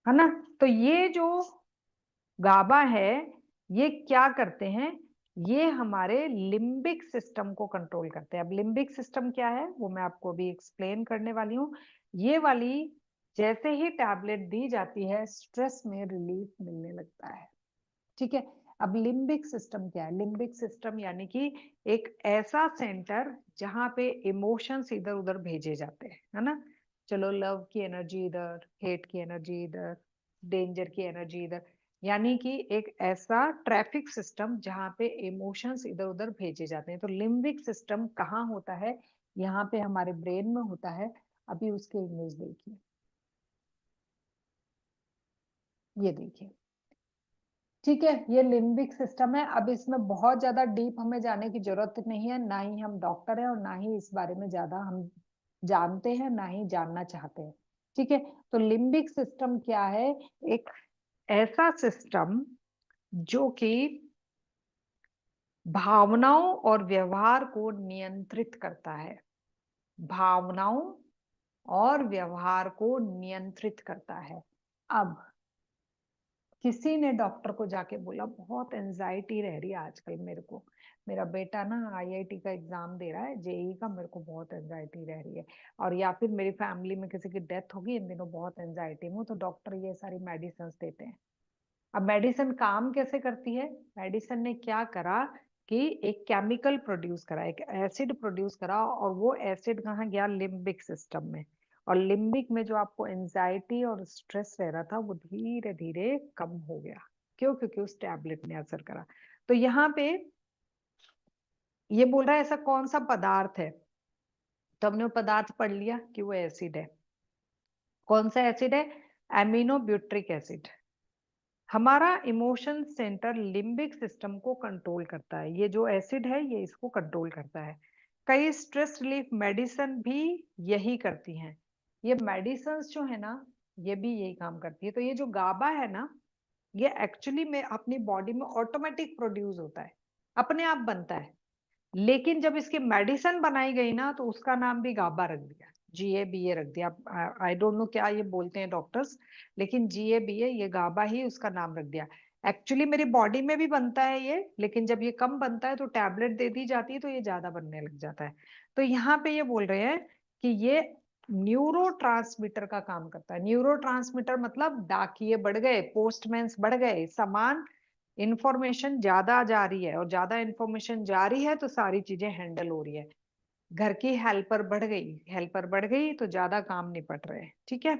[SPEAKER 1] है ना? तो ये जो गाबा है ये क्या करते हैं? ये हमारे लिम्बिक सिस्टम को कंट्रोल करते हैं। अब लिम्बिक सिस्टम क्या है वो मैं आपको अभी एक्सप्लेन करने वाली हूँ। ये वाली जैसे ही टैबलेट दी जाती है स्ट्रेस में रिलीफ मिलने लगता है। ठीक है, अब लिम्बिक सिस्टम क्या है? लिम्बिक सिस्टम यानी कि एक ऐसा सेंटर जहां पे इमोशंस इधर उधर भेजे जाते हैं, है ना? चलो लव की एनर्जी इधर, हेट की एनर्जी इधर, डेंजर की एनर्जी इधर, यानी कि एक ऐसा ट्रैफिक सिस्टम जहां पे इमोशंस इधर उधर भेजे जाते हैं। तो लिम्बिक सिस्टम कहाँ होता है? यहाँ पे हमारे ब्रेन में होता है। अभी उसके इमेज देखिए, ये देखिए। ठीक है, ये लिम्बिक सिस्टम है। अब इसमें बहुत ज्यादा डीप हमें जाने की जरूरत नहीं है, ना ही हम डॉक्टर हैं और ना ही इस बारे में ज्यादा हम जानते हैं, ना ही जानना चाहते हैं। ठीक है, तो लिम्बिक सिस्टम क्या है? एक ऐसा सिस्टम जो कि भावनाओं और व्यवहार को नियंत्रित करता है। भावनाओं और व्यवहार को नियंत्रित करता है। अब किसी ने डॉक्टर को जाके बोला बहुत एंजाइटी रह रही है आजकल मेरे को, मेरा बेटा ना IIT का एग्जाम दे रहा है, JEE का, मेरे को बहुत एंजाइटी रह रही है, और या फिर मेरी फैमिली में किसी की डेथ होगी, इन दिनों बहुत एंजाइटी में, तो डॉक्टर ये सारी मेडिसिन देते हैं। अब मेडिसिन काम कैसे करती है? मेडिसिन ने क्या करा कि एक केमिकल प्रोड्यूस करा, एक एसिड प्रोड्यूस करा, और वो एसिड कहाँ गया? लिम्बिक सिस्टम में। और लिम्बिक में जो आपको एंजाइटी और स्ट्रेस रह रहा था वो धीरे धीरे कम हो गया। क्यों? क्योंकि उस टैबलेट ने असर करा। तो यहाँ पे ये बोल रहा है ऐसा कौन सा पदार्थ है, तो हमने वो पदार्थ पढ़ लिया कि वो एसिड है। कौन सा एसिड है? Amino butyric acid. हमारा इमोशन सेंटर लिम्बिक सिस्टम को कंट्रोल करता है। ये जो एसिड है ये इसको कंट्रोल करता है। कई स्ट्रेस रिलीफ मेडिसिन भी यही करती हैं। ये मेडिसिन जो है ना, ये भी यही काम करती है। तो ये जो गाबा है ना, ये एक्चुअली में अपनी बॉडी में ऑटोमेटिक प्रोड्यूस होता है, अपने आप बनता है। लेकिन जब इसकी मेडिसिन बनाई गई ना तो उसका नाम भी गाबा रख दिया, GABA रख दिया। आई डोंट नो क्या ये बोलते हैं डॉक्टर्स, लेकिन GABA, ये गाबा ही उसका नाम रख दिया। एक्चुअली मेरी बॉडी में भी बनता है ये, लेकिन जब ये कम बनता है तो टैबलेट दे दी जाती है तो ये ज्यादा बनने लग जाता है। तो यहाँ पे ये बोल रहे हैं कि ये न्यूरो का काम करता है। न्यूरो मतलब डाकिये बढ़ गए, पोस्टमैन्स बढ़ गए, सामान इंफॉर्मेशन ज्यादा जा रही है, और ज्यादा इंफॉर्मेशन जा रही है तो सारी चीजें हैंडल हो रही है। घर की हेल्पर बढ़ गई तो ज्यादा काम निपट रहे। ठीक है।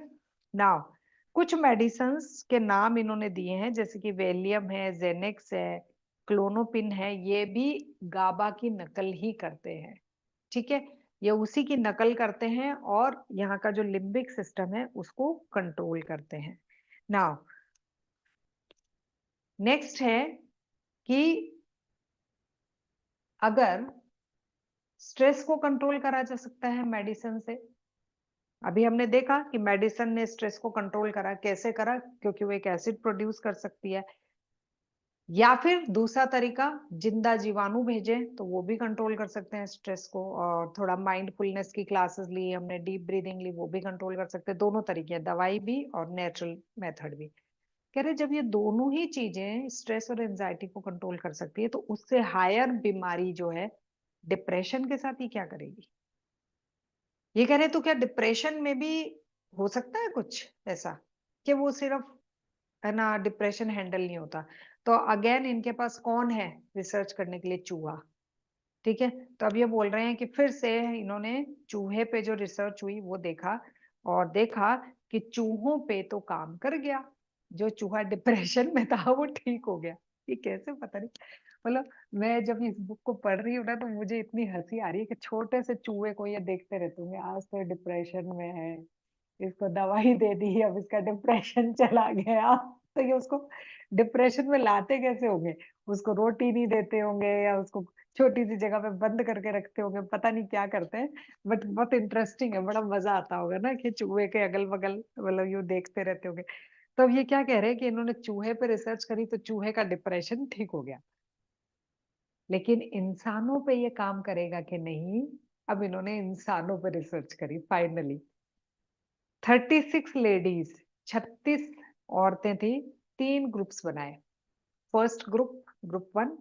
[SPEAKER 1] नाउ कुछ मेडिसिन्स के नाम इन्होंने दिए हैं, जैसे कि वेलियम है, जेनेक्स है, क्लोनोपिन है, ये भी गाबा की नकल ही करते हैं। ठीक है, ये उसी की नकल करते हैं और यहाँ का जो लिम्बिक सिस्टम है उसको कंट्रोल करते हैं। नाउ नेक्स्ट है कि अगर स्ट्रेस को कंट्रोल करा जा सकता है मेडिसिन से। अभी हमने देखा कि मेडिसिन ने स्ट्रेस को कंट्रोल करा, कैसे करा? क्योंकि वो एक एसिड प्रोड्यूस कर सकती है। या फिर दूसरा तरीका, जिंदा जीवाणु भेजे तो वो भी कंट्रोल कर सकते हैं स्ट्रेस को। और थोड़ा माइंडफुलनेस की क्लासेस ली हमने, डीप ब्रीदिंग ली, वो भी कंट्रोल कर सकते हैं। दोनों तरीके हैं, दवाई भी और नेचुरल मेथड भी। कह रहे जब ये दोनों ही चीजें स्ट्रेस और एंजाइटी को कंट्रोल कर सकती है तो उससे हायर बीमारी जो है डिप्रेशन के साथ ही क्या करेगी? ये कह रहे तो क्या डिप्रेशन में भी हो सकता है कुछ ऐसा कि वो सिर्फ, है ना, डिप्रेशन हैंडल नहीं होता? तो अगेन इनके पास कौन है रिसर्च करने के लिए? चूहा। ठीक है, तो अब ये बोल रहे हैं कि फिर से इन्होंने चूहे पे जो रिसर्च हुई वो देखा, और देखा कि चूहों पे तो काम कर गया। जो चूहा डिप्रेशन में था वो ठीक हो गया। ये कैसे, पता नहीं। मतलब मैं जब इस बुक को पढ़ रही हूँ ना तो मुझे इतनी हंसी आ रही है कि छोटे से चूहे को ये देखते रहते होंगे, आज तो डिप्रेशन में है, इसको दवाई दे दी, अब इसका डिप्रेशन चला गया। तो ये उसको डिप्रेशन में लाते कैसे होंगे? उसको रोटी नहीं देते होंगे या उसको छोटी सी जगह पे बंद करके रखते होंगे, पता नहीं क्या करते हैं। बट बहुत इंटरेस्टिंग है, बड़ा मजा आता होगा ना कि चूहे के अगल बगल मतलब यूं देखते रहते होंगे। तो अब ये क्या कह रहे हैं कि इन्होंने चूहे पे रिसर्च करी तो चूहे का डिप्रेशन ठीक हो गया, लेकिन इंसानों पे ये काम करेगा कि नहीं? अब इन्होंने इंसानों पे रिसर्च करी फाइनली। 36 लेडीज, 36 औरतें थी, 3 ग्रुप्स बनाए। First group, group 1,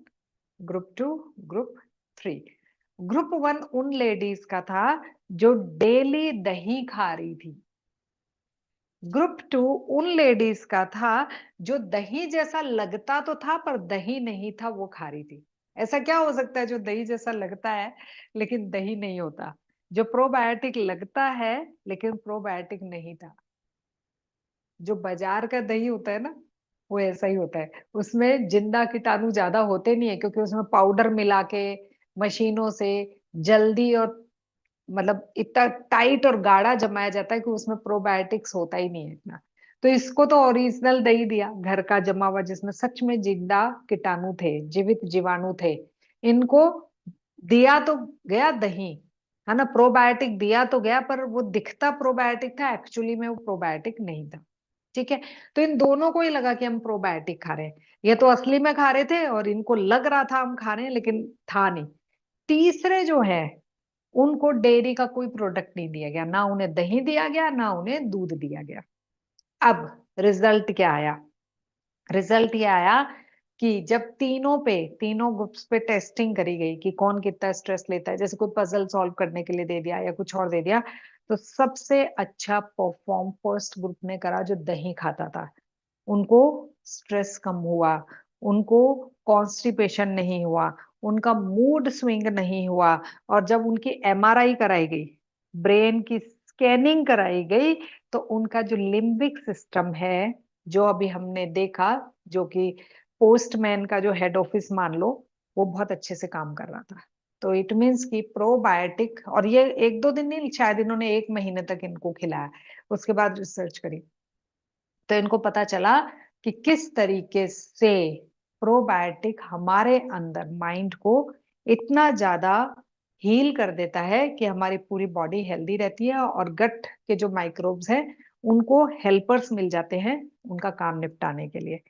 [SPEAKER 1] group 2, group 3। Group 1 उन लेडीज का था जो डेली दही खा रही थी। ग्रुप 2 उन लेडीज का था जो दही जैसा लगता तो था पर दही नहीं था, वो खा रही थी। ऐसा क्या हो सकता है जो दही जैसा लगता है लेकिन दही नहीं होता? जो प्रोबायोटिक लगता है लेकिन प्रोबायोटिक नहीं था। जो बाजार का दही होता है ना, वो ऐसा ही होता है। उसमें जिंदा कीटाणु ज्यादा होते नहीं है, क्योंकि उसमें पाउडर मिला के मशीनों से जल्दी और मतलब इतना टाइट और गाढ़ा जमाया जाता है कि उसमें प्रोबायोटिक्स होता ही नहीं है इतना। तो इसको तो ओरिजिनल दही दिया, घर का जमा हुआ, जिसमें सच में जिंदा कीटाणु थे, जीवित जीवाणु थे। इनको दिया तो गया दही, है ना, प्रोबायोटिक दिया तो गया, पर वो दिखता प्रोबायोटिक था, एक्चुअली में वो प्रोबायोटिक नहीं था। ठीक है, तो इन दोनों को ही लगा कि हम प्रोबायोटिक खा रहे हैं। ये तो असली में खा रहे थे और इनको लग रहा था हम खा रहे हैं, लेकिन था नहीं। तीसरे जो है उनको डेयरी का कोई प्रोडक्ट नहीं दिया गया, ना उन्हें दही दिया गया ना उन्हें दूध दिया गया। अब रिजल्ट क्या आया? रिजल्ट ये आया कि जब तीनों ग्रुप्स पे टेस्टिंग करी गई कि कौन कितना स्ट्रेस लेता है, जैसे कोई पजल सॉल्व करने के लिए दे दिया या कुछ और दे दिया, तो सबसे अच्छा परफॉर्म फर्स्ट ग्रुप ने करा जो दही खाता था। उनको स्ट्रेस कम हुआ, उनको कॉन्स्टिपेशन नहीं हुआ, उनका मूड स्विंग नहीं हुआ। और जब उनकी एमआरआई कराई गई, ब्रेन की स्कैनिंग कराई गई, तो उनका जो लिम्बिक सिस्टम है, जो अभी हमने देखा, जो कि पोस्टमैन का जो हेड ऑफिस मान लो, वो बहुत अच्छे से काम कर रहा था। तो इट मीन्स कि प्रोबायोटिक, और ये 1-2 दिन नहीं, शायद इन्होंने 1 महीने तक इनको खिलाया, उसके बाद रिसर्च करी तो इनको पता चला कि किस तरीके से प्रोबायोटिक हमारे अंदर माइंड को इतना ज्यादा हील कर देता है कि हमारी पूरी बॉडी हेल्दी रहती है, और गट के जो माइक्रोब्स हैं उनको हेल्पर्स मिल जाते हैं उनका काम निपटाने के लिए।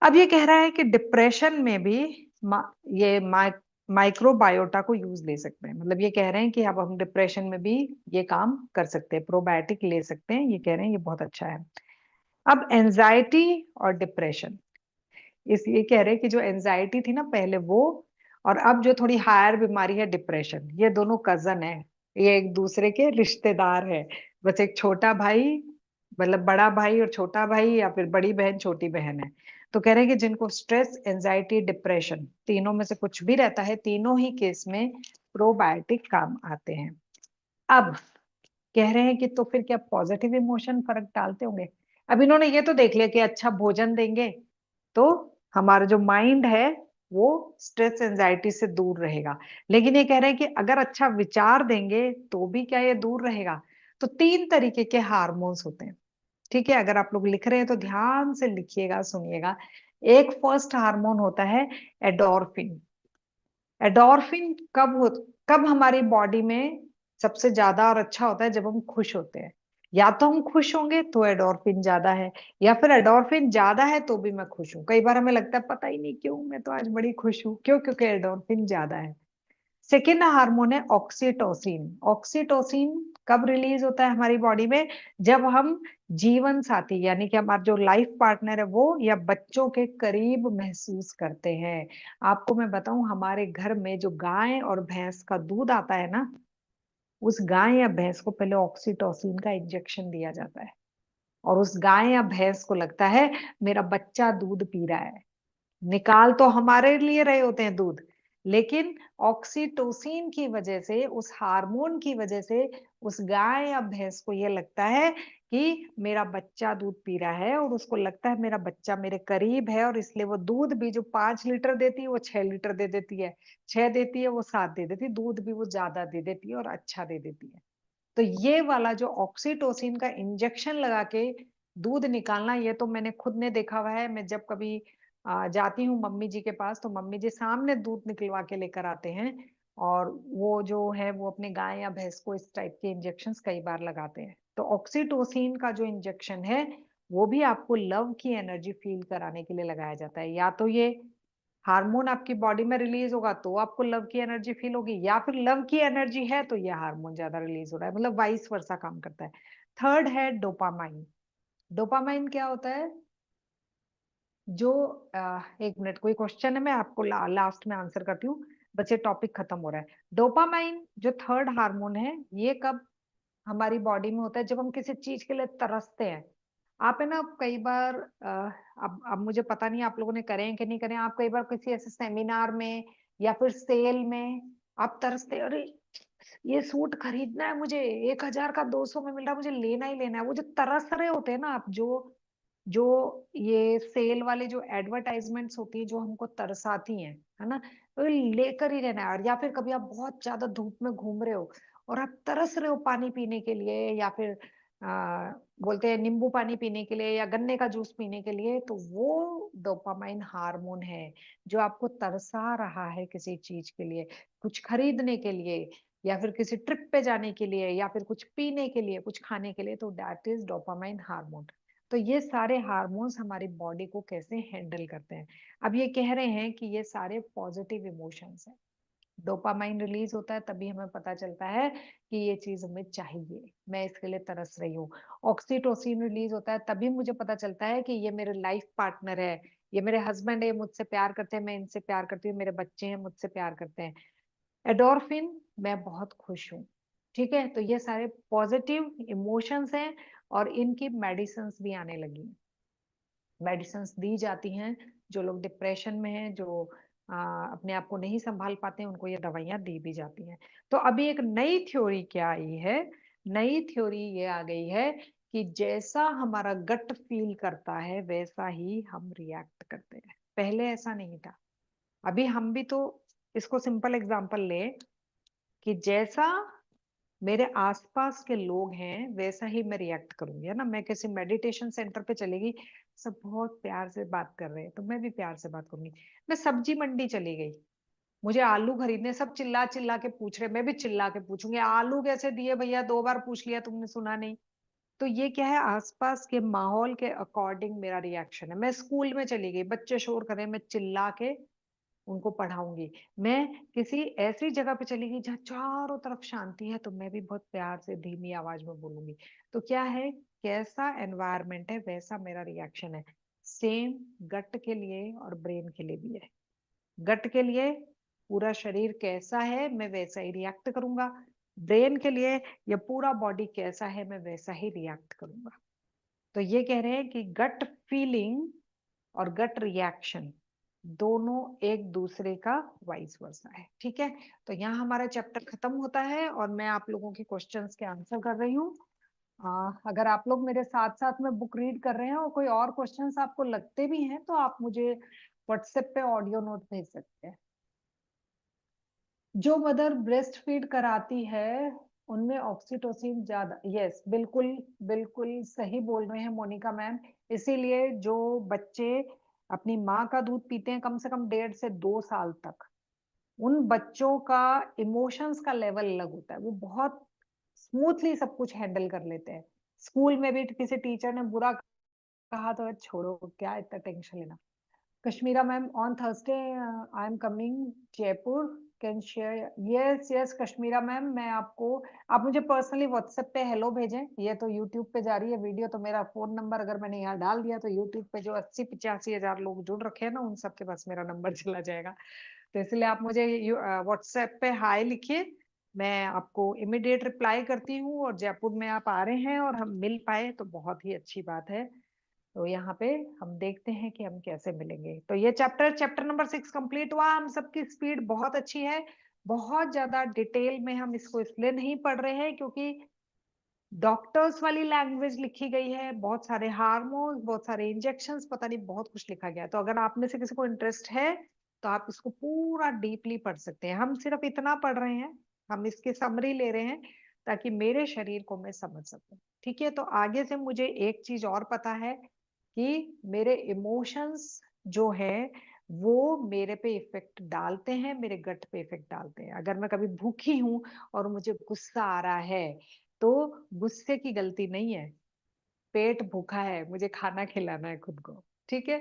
[SPEAKER 1] अब ये कह रहा है कि डिप्रेशन में भी ये माइक्रोबायोटा को यूज ले सकते हैं। मतलब ये कह रहे हैं कि अब हम डिप्रेशन में भी ये काम कर सकते हैं, प्रोबायोटिक ले सकते हैं। ये कह रहे हैं ये बहुत अच्छा है। अब एंजाइटी और डिप्रेशन, इस ये कह रहे हैं कि जो एंजाइटी थी ना पहले वो, और अब जो थोड़ी हायर बीमारी है डिप्रेशन, ये दोनों कजन है, ये एक दूसरे के रिश्तेदार है। बस एक छोटा भाई, मतलब बड़ा भाई और छोटा भाई, या फिर बड़ी बहन छोटी बहन है। तो कह रहे हैं कि जिनको स्ट्रेस, एंजाइटी, डिप्रेशन तीनों में से कुछ भी रहता है, तीनों ही केस में प्रोबायोटिक काम आते हैं। अब कह रहे हैं कि तो फिर क्या पॉजिटिव इमोशन फर्क डालते होंगे? अब इन्होंने ये तो देख लिया कि अच्छा भोजन देंगे तो हमारा जो माइंड है वो स्ट्रेस एंजाइटी से दूर रहेगा, लेकिन ये कह रहे हैं कि अगर अच्छा विचार देंगे तो भी क्या ये दूर रहेगा? तो 3 तरीके के हार्मोन्स होते हैं, ठीक है? अगर आप लोग लिख रहे हैं तो ध्यान से लिखिएगा, सुनिएगा। एक फर्स्ट हार्मोन होता है एडोर्फिन। एडोर्फिन कब हमारी बॉडी में सबसे ज्यादा और अच्छा होता है? जब हम खुश होते हैं। या तो हम खुश होंगे तो एडोर्फिन ज्यादा है, या फिर एडोर्फिन ज्यादा है तो भी मैं खुश हूं। कई बार हमें लगता है पता ही नहीं क्यों, मैं तो आज बड़ी खुश हूं। क्यों? क्योंकि एडोर्फिन ज्यादा है। सेकेंड हार्मोन है ऑक्सीटोसिन। ऑक्सीटोसिन कब रिलीज होता है हमारी बॉडी में? जब हम जीवन साथी यानी कि हमारा जो लाइफ पार्टनर है वो या बच्चों के करीब महसूस करते हैं। आपको मैं बताऊं, हमारे घर में जो गाय और भैंस का दूध आता है ना, उस गाय या भैंस को पहले ऑक्सीटोसिन का इंजेक्शन दिया जाता है, और उस गाय या भैंस को लगता है मेरा बच्चा दूध पी रहा है। निकाल तो हमारे लिए रहे होते हैं दूध, लेकिन ऑक्सीटोसिन की वजह से, उस हार्मोन की वजह से उस गाय या भैंस को ये लगता है कि मेरा बच्चा दूध पी रहा है, और उसको लगता है मेरा बच्चा मेरे करीब है, और इसलिए वो दूध भी जो 5 लीटर देती है वो 6 लीटर दे देती है, 6 देती है वो 7 दे देती है, दूध भी वो ज्यादा दे देती है और अच्छा दे देती है। तो ये वाला जो ऑक्सीटोसिन का इंजेक्शन लगा के दूध निकालना, ये तो मैंने खुद ने देखा हुआ है। मैं जब कभी जाती हूँ मम्मी जी के पास, तो मम्मी जी सामने दूध निकलवा के लेकर आते हैं, और वो जो है वो अपने गाय या भैंस को इस टाइप के इंजेक्शन कई बार लगाते हैं। तो ऑक्सीटोसिन का जो इंजेक्शन है वो भी आपको लव की एनर्जी फील कराने के लिए लगाया जाता है। या तो ये हार्मोन आपकी बॉडी में रिलीज होगा तो आपको लव की एनर्जी फील होगी, या फिर लव की एनर्जी है तो ये हार्मोन ज्यादा रिलीज हो रहा है, मतलब वाइस वर्सा काम करता है। थर्ड है डोपामाइन। डोपामाइन क्या होता है? जो एक मिनट, कोई क्वेश्चन है, मैं आपको लास्ट में आंसर करती हूँ, बस ये टॉपिक खत्म हो रहा है। डोपामाइन जो थर्ड हार्मोन है, ये कब हमारी बॉडी में होता है? जब हम किसी चीज के लिए तरसते हैं। आप है ना कई बार अब मुझे पता नहीं आप लोगों ने करे हैं कि नहीं करे हैं, आप कई बार किसी ऐसे सेमिनार में या फिर सेल में आप तरसते हैं, अरे ये सूट खरीदना है मुझे, 1,000 का 200 में मिल रहा है, मुझे लेना ही लेना है। वो जो तरस रहे होते हैं ना आप, जो जो ये सेल वाले जो एडवर्टाइजमेंट्स होती है जो हमको तरसाती हैं, है ना, तो लेकर ही रहना है। और या फिर कभी आप बहुत ज्यादा धूप में घूम रहे हो और आप तरस रहे हो पानी पीने के लिए, या फिर बोलते हैं नींबू पानी पीने के लिए या गन्ने का जूस पीने के लिए, तो वो डोपामाइन हार्मोन है जो आपको तरसा रहा है किसी चीज के लिए, कुछ खरीदने के लिए, या फिर किसी ट्रिप पे जाने के लिए, या फिर कुछ पीने के लिए, कुछ खाने के लिए। तो दैट इज डोपामाइन हार्मोन। तो ये सारे हार्मोन्स हमारी बॉडी को कैसे हैंडल करते हैं? अब ये कह रहे हैं कि ये सारे पॉजिटिव इमोशंस हैं। डोपामाइन रिलीज होता है तभी हमें पता चलता है कि ये चीज हमें चाहिए, मैं इसके लिए तरस रही हूँ। ऑक्सीटोसिन रिलीज होता है तभी मुझे पता चलता है कि ये मेरे लाइफ पार्टनर है, ये मेरे हस्बैंड है, ये मुझसे प्यार करते हैं, मैं इनसे प्यार करती हूँ, मेरे बच्चे हैं मुझसे प्यार करते हैं। एडोर्फिन, मैं बहुत खुश हूँ। ठीक है, तो ये सारे पॉजिटिव इमोशंस हैं, और इनकी मेडिसिन भी आने लगी हैं। मेडिसिन दी जाती हैं, जो लोग डिप्रेशन में हैं, जो अपने आप को नहीं संभाल पाते हैं, उनको ये दवाइयां दी भी जाती हैं। तो अभी एक नई थ्योरी क्या आई है? नई थ्योरी ये आ गई है कि जैसा हमारा गट फील करता है वैसा ही हम रिएक्ट करते हैं। पहले ऐसा नहीं था। अभी हम भी तो, इसको सिंपल एग्जांपल ले, कि जैसा मेरे आसपास के लोग हैं वैसा ही मैं रिएक्ट करूंगी, है ना। मैं किसी मेडिटेशन सेंटर पे चलेगी, सब बहुत प्यार से बात कर रहे हैं तो मैं भी प्यार से बात करूंगी। मैं सब्जी मंडी चली गई, मुझे आलू खरीदने, सब चिल्ला चिल्ला के पूछ रहे, मैं भी चिल्ला के पूछूंगी आलू कैसे दिए भैया, 2 बार पूछ लिया तुमने, सुना नहीं? तो ये क्या है? आसपास के माहौल के अकॉर्डिंग मेरा रिएक्शन है। मैं स्कूल में चली गई, बच्चे शोर कर रहे हैं, मैं चिल्ला के उनको पढ़ाऊंगी। मैं किसी ऐसी जगह पे चली गई जहाँ चारों तरफ शांति है, तो मैं भी बहुत प्यार से धीमी आवाज में बोलूंगी। तो क्या है, कैसा एनवायरनमेंट है वैसा मेरा रिएक्शन है। सेम गट के लिए और ब्रेन के लिए भी है। गट के लिए पूरा शरीर कैसा है मैं वैसा ही रिएक्ट करूंगा, ब्रेन के लिए ये पूरा बॉडी कैसा है मैं वैसा ही रिएक्ट करूंगा। तो ये कह रहे हैं कि गट फीलिंग और गट रिएक्शन दोनों एक दूसरे का वाइस वर्सा है। ठीक है, तो यहाँ हमारा चैप्टर खत्म होता है और मैं आप लोगों के क्वेश्चंस के आंसर कर रही हूँ। अगर आप लोग मेरे साथ साथ में बुक रीड कर रहे हैं और कोई और क्वेश्चंस आपको लगते भी हैं तो आप मुझे व्हाट्सएप पे ऑडियो नोट भेज सकते हैं। जो मदर ब्रेस्ट फीड कराती है उनमें ऑक्सीटोसिन ज्यादा, यस बिल्कुल बिल्कुल सही बोल रहे हैं मोनिका मैम। इसीलिए जो बच्चे अपनी माँ का दूध पीते हैं कम से कम 1.5 से 2 साल तक, उन बच्चों का इमोशंस का लेवल अलग होता है, वो बहुत स्मूथली सब कुछ हैंडल कर लेते हैं। स्कूल में भी किसी टीचर ने बुरा कहा तो छोड़ो, क्या इतना टेंशन लेना। Kashmira ma'am, on Thursday I am coming Jaipur. Can share? Yes, yes, Kashmira ma'am, मैं आपको, आप मुझे पर्सनली व्हाट्सएप पे हेलो भेजें। ये तो यूट्यूब पे जा रही है वीडियो, तो मेरा फोन नंबर अगर मैंने यहाँ डाल दिया तो यूट्यूब पे जो 80-85 हजार लोग जुड़ रखे हैं ना, उन सबके पास मेरा नंबर चला जाएगा। तो इसलिए आप मुझे व्हाट्सएप पे हाय लिखिए, मैं आपको इमिडिएट रिप्लाई करती हूँ। और जयपुर में आप आ रहे हैं और हम मिल पाए तो बहुत ही अच्छी बात है। तो यहाँ पे हम देखते हैं कि हम कैसे मिलेंगे। तो ये चैप्टर नंबर 6 कंप्लीट हुआ। हम सबकी स्पीड बहुत अच्छी है, बहुत ज्यादा डिटेल में हम इसको इसलिए नहीं पढ़ रहे हैं क्योंकि डॉक्टर्स वाली लैंग्वेज लिखी गई है, बहुत सारे हार्मोन्स, बहुत सारे इंजेक्शंस, पता नहीं बहुत कुछ लिखा गया है। तो अगर आप में से किसी को इंटरेस्ट है तो आप इसको पूरा डीपली पढ़ सकते हैं। हम सिर्फ इतना पढ़ रहे हैं, हम इसकी समरी ले रहे हैं ताकि मेरे शरीर को मैं समझ सकूं। ठीक है, तो आगे से मुझे एक चीज और पता है कि मेरे इमोशंस जो है वो मेरे पे इफेक्ट डालते हैं, मेरे गट पे इफेक्ट डालते हैं। अगर मैं कभी भूखी हूं और मुझे गुस्सा आ रहा है तो गुस्से की गलती नहीं है, पेट भूखा है, मुझे खाना खिलाना है खुद को। ठीक है।